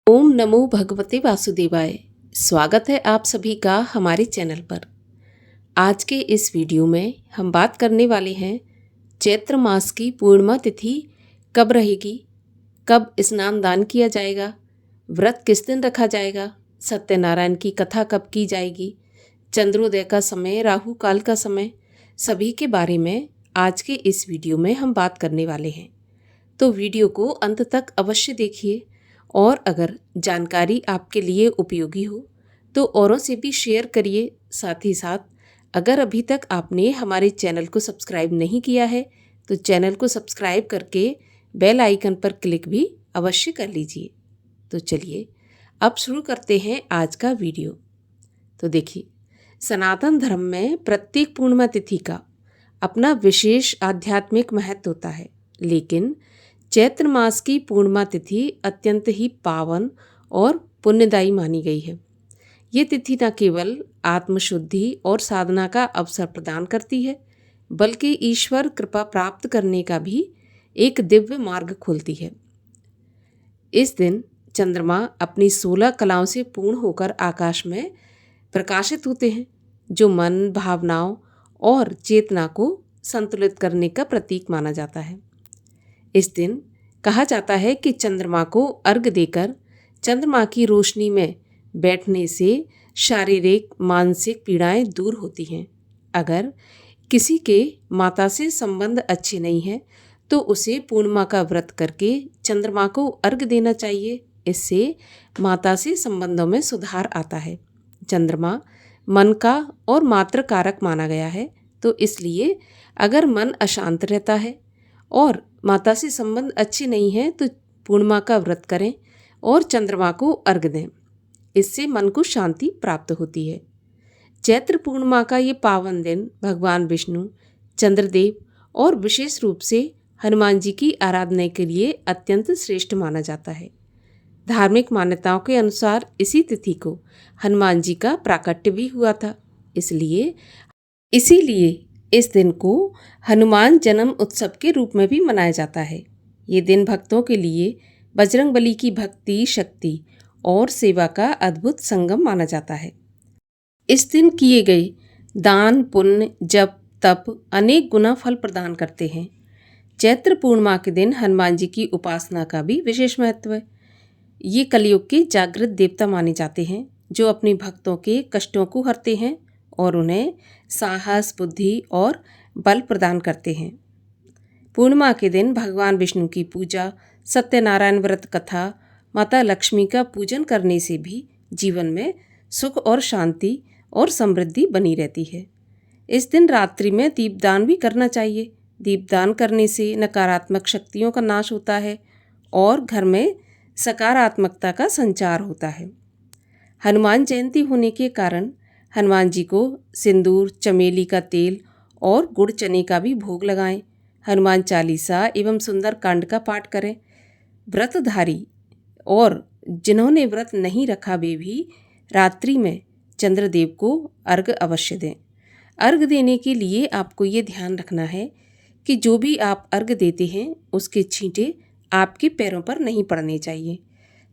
ओम नमो भगवते वासुदेवाय। स्वागत है आप सभी का हमारे चैनल पर। आज के इस वीडियो में हम बात करने वाले हैं चैत्र मास की पूर्णिमा तिथि कब रहेगी, कब स्नान दान किया जाएगा, व्रत किस दिन रखा जाएगा, सत्यनारायण की कथा कब की जाएगी, चंद्रोदय का समय, राहु काल का समय, सभी के बारे में आज के इस वीडियो में हम बात करने वाले हैं। तो वीडियो को अंत तक अवश्य देखिए और अगर जानकारी आपके लिए उपयोगी हो तो औरों से भी शेयर करिए। साथ ही साथ अगर अभी तक आपने हमारे चैनल को सब्सक्राइब नहीं किया है तो चैनल को सब्सक्राइब करके बेल आइकन पर क्लिक भी अवश्य कर लीजिए। तो चलिए अब शुरू करते हैं आज का वीडियो। तो देखिए, सनातन धर्म में प्रत्येक पूर्णिमा तिथि का अपना विशेष आध्यात्मिक महत्व होता है, लेकिन चैत्र मास की पूर्णिमा तिथि अत्यंत ही पावन और पुण्यदायी मानी गई है। ये तिथि न केवल आत्मशुद्धि और साधना का अवसर प्रदान करती है, बल्कि ईश्वर कृपा प्राप्त करने का भी एक दिव्य मार्ग खोलती है। इस दिन चंद्रमा अपनी 16 कलाओं से पूर्ण होकर आकाश में प्रकाशित होते हैं, जो मन, भावनाओं और चेतना को संतुलित करने का प्रतीक माना जाता है। इस दिन कहा जाता है कि चंद्रमा को अर्घ्य देकर चंद्रमा की रोशनी में बैठने से शारीरिक मानसिक पीड़ाएं दूर होती हैं। अगर किसी के माता से संबंध अच्छे नहीं हैं तो उसे पूर्णिमा का व्रत करके चंद्रमा को अर्घ्य देना चाहिए। इससे माता से संबंधों में सुधार आता है। चंद्रमा मन का और मात्र कारक माना गया है, तो इसलिए अगर मन अशांत रहता है और माता से संबंध अच्छे नहीं हैं तो पूर्णिमा का व्रत करें और चंद्रमा को अर्घ्य दें। इससे मन को शांति प्राप्त होती है। चैत्र पूर्णिमा का ये पावन दिन भगवान विष्णु, चंद्रदेव और विशेष रूप से हनुमान जी की आराधना के लिए अत्यंत श्रेष्ठ माना जाता है। धार्मिक मान्यताओं के अनुसार इसी तिथि को हनुमान जी का प्राकट्य भी हुआ था। इसीलिए इस दिन को हनुमान जन्म उत्सव के रूप में भी मनाया जाता है। ये दिन भक्तों के लिए बजरंगबली की भक्ति, शक्ति और सेवा का अद्भुत संगम माना जाता है। इस दिन किए गए दान, पुण्य, जप, तप अनेक गुना फल प्रदान करते हैं। चैत्र पूर्णिमा के दिन हनुमान जी की उपासना का भी विशेष महत्व है। ये कलयुग के जागृत देवता माने जाते हैं, जो अपने भक्तों के कष्टों को हरते हैं और उन्हें साहस, बुद्धि और बल प्रदान करते हैं। पूर्णिमा के दिन भगवान विष्णु की पूजा, सत्यनारायण व्रत कथा, माता लक्ष्मी का पूजन करने से भी जीवन में सुख और शांति और समृद्धि बनी रहती है। इस दिन रात्रि में दीपदान भी करना चाहिए। दीपदान करने से नकारात्मक शक्तियों का नाश होता है और घर में सकारात्मकता का संचार होता है। हनुमान जयंती होने के कारण हनुमान जी को सिंदूर, चमेली का तेल और गुड़ चने का भी भोग लगाएं। हनुमान चालीसा एवं सुंदर कांड का पाठ करें। व्रतधारी और जिन्होंने व्रत नहीं रखा वे भी रात्रि में चंद्रदेव को अर्घ्य अवश्य दें। अर्घ्य देने के लिए आपको ये ध्यान रखना है कि जो भी आप अर्घ्य देते हैं उसके छींटे आपके पैरों पर नहीं पड़ने चाहिए।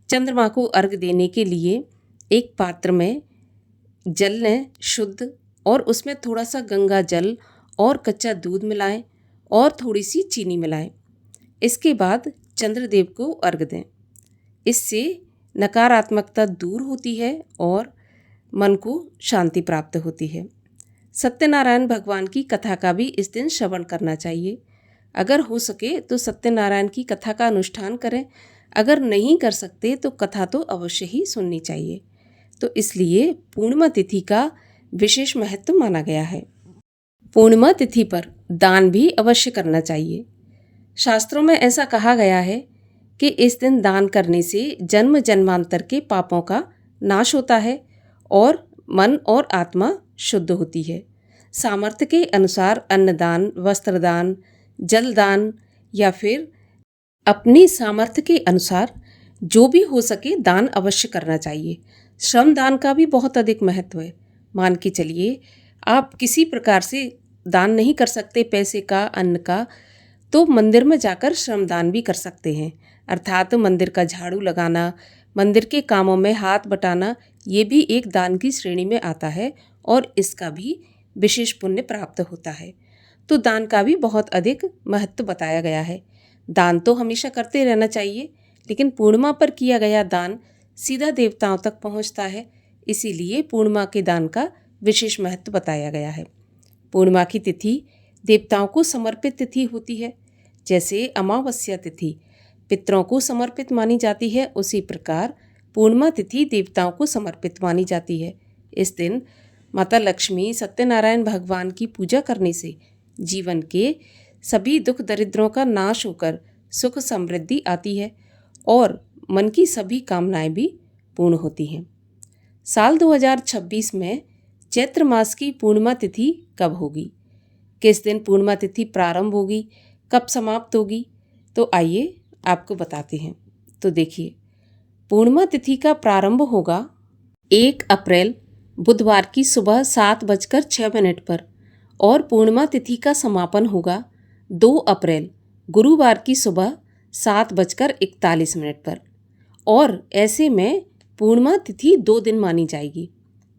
चंद्रमा को अर्घ्य देने के लिए एक पात्र में जल लें शुद्ध, और उसमें थोड़ा सा गंगा जल और कच्चा दूध मिलाएं और थोड़ी सी चीनी मिलाएं। इसके बाद चंद्रदेव को अर्घ्य दें। इससे नकारात्मकता दूर होती है और मन को शांति प्राप्त होती है। सत्यनारायण भगवान की कथा का भी इस दिन श्रवण करना चाहिए। अगर हो सके तो सत्यनारायण की कथा का अनुष्ठान करें। अगर नहीं कर सकते तो कथा तो अवश्य ही सुननी चाहिए। तो इसलिए पूर्णिमा तिथि का विशेष महत्व माना गया है। पूर्णिमा तिथि पर दान भी अवश्य करना चाहिए। शास्त्रों में ऐसा कहा गया है कि इस दिन दान करने से जन्म जन्मांतर के पापों का नाश होता है और मन और आत्मा शुद्ध होती है। सामर्थ्य के अनुसार अन्नदान, वस्त्रदान, जलदान या फिर अपनी सामर्थ्य के अनुसार जो भी हो सके दान अवश्य करना चाहिए। श्रम दान का भी बहुत अधिक महत्व है। मान के चलिए आप किसी प्रकार से दान नहीं कर सकते, पैसे का, अन्न का, तो मंदिर में जाकर श्रमदान भी कर सकते हैं। अर्थात मंदिर का झाड़ू लगाना, मंदिर के कामों में हाथ बटाना ये भी एक दान की श्रेणी में आता है और इसका भी विशेष पुण्य प्राप्त होता है। तो दान का भी बहुत अधिक महत्व बताया गया है। दान तो हमेशा करते रहना चाहिए, लेकिन पूर्णिमा पर किया गया दान सीधा देवताओं तक पहुंचता है, इसीलिए पूर्णिमा के दान का विशेष महत्व बताया गया है। पूर्णिमा की तिथि देवताओं को समर्पित तिथि होती है। जैसे अमावस्या तिथि पितरों को समर्पित मानी जाती है, उसी प्रकार पूर्णिमा तिथि देवताओं को समर्पित मानी जाती है। इस दिन माता लक्ष्मी सत्यनारायण भगवान की पूजा करने से जीवन के सभी दुख दरिद्रों का नाश होकर सुख समृद्धि आती है और मन की सभी कामनाएं भी पूर्ण होती हैं। साल 2026 में चैत्र मास की पूर्णिमा तिथि कब होगी, किस दिन पूर्णिमा तिथि प्रारंभ होगी, कब समाप्त होगी, तो आइए आपको बताते हैं। तो देखिए, पूर्णिमा तिथि का प्रारंभ होगा 1 अप्रैल बुधवार की सुबह 7:06 पर और पूर्णिमा तिथि का समापन होगा 2 अप्रैल गुरुवार की सुबह 7:41 पर। और ऐसे में पूर्णिमा तिथि 2 दिन मानी जाएगी।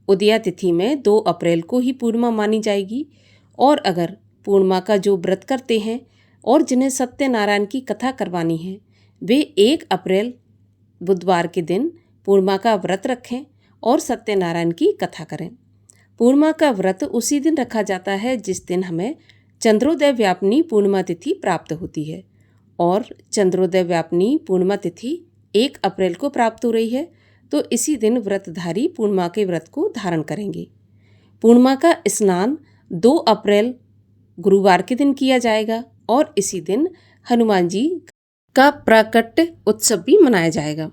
उदया तिथि में 2 अप्रैल को ही पूर्णिमा मानी जाएगी और अगर पूर्णिमा का जो व्रत करते हैं और जिन्हें सत्यनारायण की कथा करवानी है, वे 1 अप्रैल बुधवार के दिन पूर्णिमा का व्रत रखें और सत्यनारायण की कथा करें। पूर्णिमा का व्रत उसी दिन रखा जाता है जिस दिन हमें चंद्रोदय व्यापिनी पूर्णिमा तिथि प्राप्त होती है और चंद्रोदय व्यापिनी पूर्णिमा तिथि 1 अप्रैल को प्राप्त हो रही है, तो इसी दिन व्रतधारी पूर्णिमा के व्रत को धारण करेंगे। पूर्णिमा का स्नान 2 अप्रैल गुरुवार के दिन किया जाएगा और इसी दिन हनुमान जी का प्राकट्य उत्सव भी मनाया जाएगा।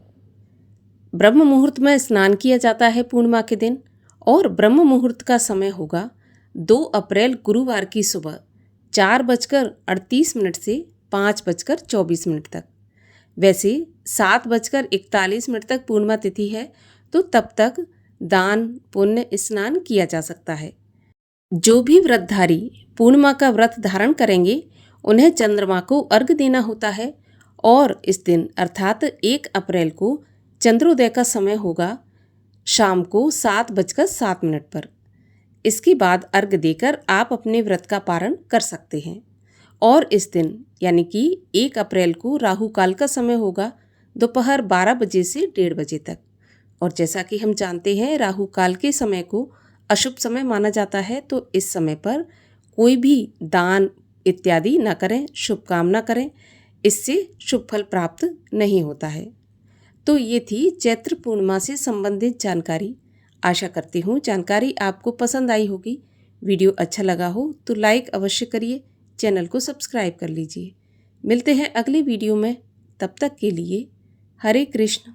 ब्रह्म मुहूर्त में स्नान किया जाता है पूर्णिमा के दिन और ब्रह्म मुहूर्त का समय होगा 2 अप्रैल गुरुवार की सुबह 4:38 से 5:24 तक। वैसे 7:41 तक पूर्णिमा तिथि है, तो तब तक दान पुण्य स्नान किया जा सकता है। जो भी व्रतधारी पूर्णिमा का व्रत धारण करेंगे उन्हें चंद्रमा को अर्घ्य देना होता है और इस दिन अर्थात 1 अप्रैल को चंद्रोदय का समय होगा शाम को 7:07 पर। इसके बाद अर्घ्य देकर आप अपने व्रत का पारण कर सकते हैं और इस दिन यानी कि 1 अप्रैल को राहु काल का समय होगा दोपहर 12 बजे से 1:30 बजे तक। और जैसा कि हम जानते हैं राहु काल के समय को अशुभ समय माना जाता है, तो इस समय पर कोई भी दान इत्यादि न करें, शुभ काम न करें, इससे शुभ फल प्राप्त नहीं होता है। तो ये थी चैत्र पूर्णिमा से संबंधित जानकारी। आशा करती हूँ जानकारी आपको पसंद आई होगी। वीडियो अच्छा लगा हो तो लाइक अवश्य करिए, चैनल को सब्सक्राइब कर लीजिए। मिलते हैं अगली वीडियो में, तब तक के लिए हरे कृष्ण।